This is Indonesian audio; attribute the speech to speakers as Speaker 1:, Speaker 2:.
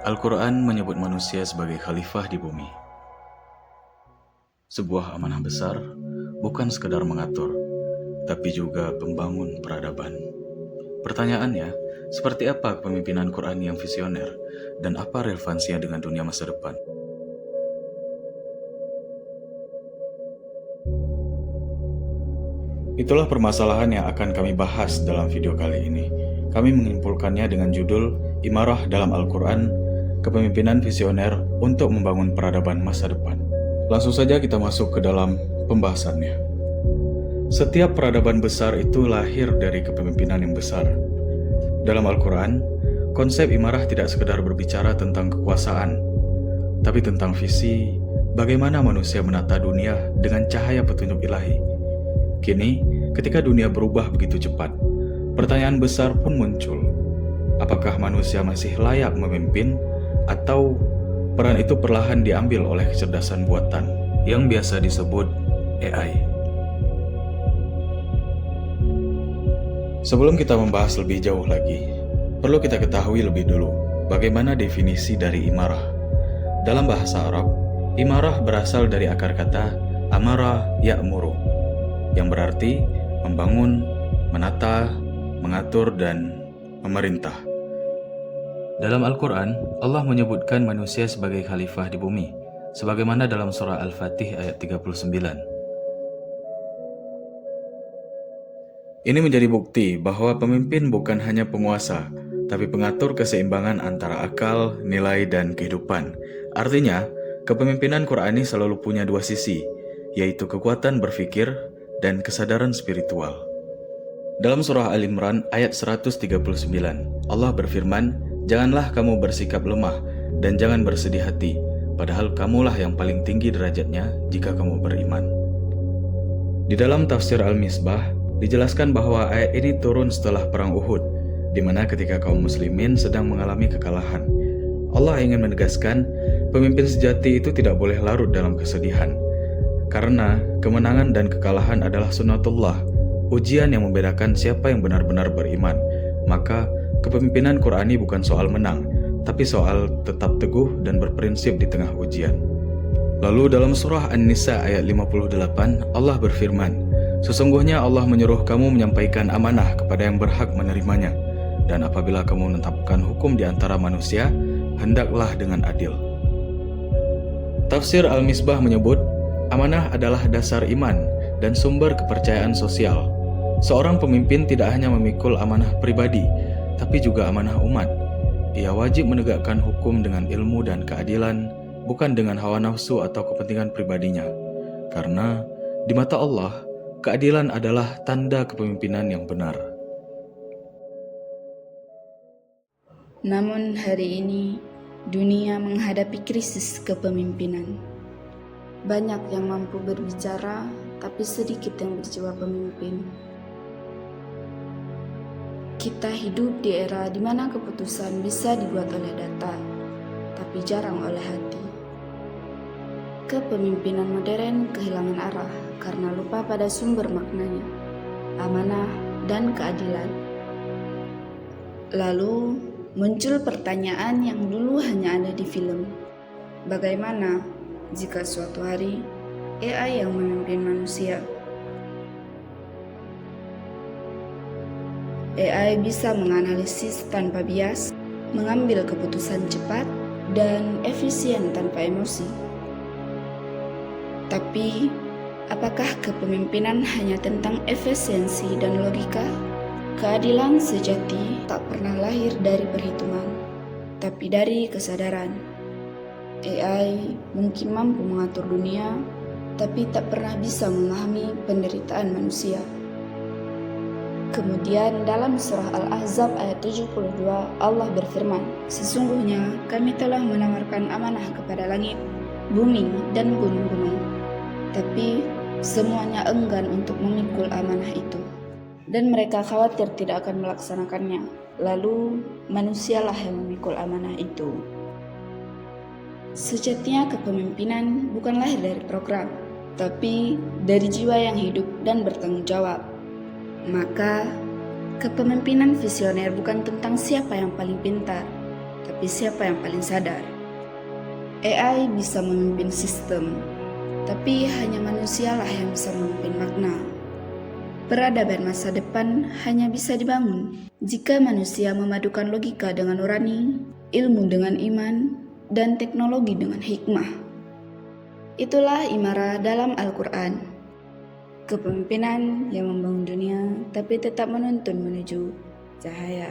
Speaker 1: Al-Quran menyebut manusia sebagai khalifah di bumi. Sebuah amanah besar bukan sekedar mengatur, tapi juga pembangun peradaban. Pertanyaannya, seperti apa kepemimpinan Quran yang visioner dan apa relevansinya dengan dunia masa depan? Itulah permasalahan yang akan kami bahas dalam video kali ini. Kami menyimpulkannya dengan judul Imarah dalam Al-Quran, Kepemimpinan Visioner untuk Membangun Peradaban Masa Depan. Langsung saja kita masuk ke dalam pembahasannya. Setiap peradaban besar itu lahir dari kepemimpinan yang besar. Dalam Al-Quran, konsep imarah tidak sekedar berbicara tentang kekuasaan, tapi tentang visi bagaimana manusia menata dunia dengan cahaya petunjuk ilahi. Kini, ketika dunia berubah begitu cepat, pertanyaan besar pun muncul. Apakah manusia masih layak memimpin atau peran itu perlahan diambil oleh kecerdasan buatan yang biasa disebut AI? Sebelum kita membahas lebih jauh lagi, perlu kita ketahui lebih dulu bagaimana definisi dari imarah. Dalam bahasa Arab, imarah berasal dari akar kata amara ya'muru, yang berarti membangun, menata, mengatur, dan memerintah. Dalam Al-Quran, Allah menyebutkan manusia sebagai khalifah di bumi, sebagaimana dalam surah Al-Fatih ayat 39. Ini menjadi bukti bahwa pemimpin bukan hanya penguasa, tapi pengatur keseimbangan antara akal, nilai, dan kehidupan. Artinya, kepemimpinan Qurani selalu punya dua sisi, yaitu kekuatan berpikir dan kesadaran spiritual. Dalam surah Al-Imran ayat 139, Allah berfirman, "Janganlah kamu bersikap lemah dan jangan bersedih hati, padahal kamulah yang paling tinggi derajatnya jika kamu beriman." Di dalam tafsir Al-Misbah, dijelaskan bahwa ayat ini turun setelah perang Uhud, di mana ketika kaum muslimin sedang mengalami kekalahan. Allah ingin menegaskan, pemimpin sejati itu tidak boleh larut dalam kesedihan, karena kemenangan dan kekalahan adalah sunnatullah, ujian yang membedakan siapa yang benar-benar beriman. Maka, kepemimpinan Qurani bukan soal menang, tapi soal tetap teguh dan berprinsip di tengah ujian. Lalu dalam surah An-Nisa ayat 58, Allah berfirman, "Sesungguhnya Allah menyuruh kamu menyampaikan amanah kepada yang berhak menerimanya, dan apabila kamu menetapkan hukum di antara manusia, hendaklah dengan adil." Tafsir Al-Misbah menyebut, amanah adalah dasar iman dan sumber kepercayaan sosial. Seorang pemimpin tidak hanya memikul amanah pribadi, tapi juga amanah umat. Ia wajib menegakkan hukum dengan ilmu dan keadilan, bukan dengan hawa nafsu atau kepentingan pribadinya. Karena di mata Allah, keadilan adalah tanda kepemimpinan yang benar.
Speaker 2: Namun hari ini, dunia menghadapi krisis kepemimpinan. Banyak yang mampu berbicara, tapi sedikit yang berjiwa pemimpin. Kita hidup di era di mana keputusan bisa dibuat oleh data, tapi jarang oleh hati. Kepemimpinan modern kehilangan arah karena lupa pada sumber maknanya, amanah dan keadilan. Lalu muncul pertanyaan yang dulu hanya ada di film. Bagaimana jika suatu hari AI yang memimpin manusia? AI bisa menganalisis tanpa bias, mengambil keputusan cepat, dan efisien tanpa emosi. Tapi, apakah kepemimpinan hanya tentang efisiensi dan logika? Keadilan sejati tak pernah lahir dari perhitungan, tapi dari kesadaran. AI mungkin mampu mengatur dunia, tapi tak pernah bisa memahami penderitaan manusia. Kemudian dalam surah Al-Ahzab ayat 72, Allah berfirman, "Sesungguhnya kami telah menawarkan amanah kepada langit, bumi, dan gunung-gunung. Tapi semuanya enggan untuk memikul amanah itu. Dan mereka khawatir tidak akan melaksanakannya. Lalu manusialah yang memikul amanah itu." Sejatinya kepemimpinan bukan lahir dari program, tapi dari jiwa yang hidup dan bertanggung jawab. Maka, kepemimpinan visioner bukan tentang siapa yang paling pintar, tapi siapa yang paling sadar? AI bisa memimpin sistem, tapi hanya manusialah yang bisa memimpin makna. Peradaban masa depan hanya bisa dibangun jika manusia memadukan logika dengan nurani, ilmu dengan iman, dan teknologi dengan hikmah. Itulah imarah dalam Al-Quran. Kepemimpinan yang membangun dunia tapi tetap menuntun menuju cahaya.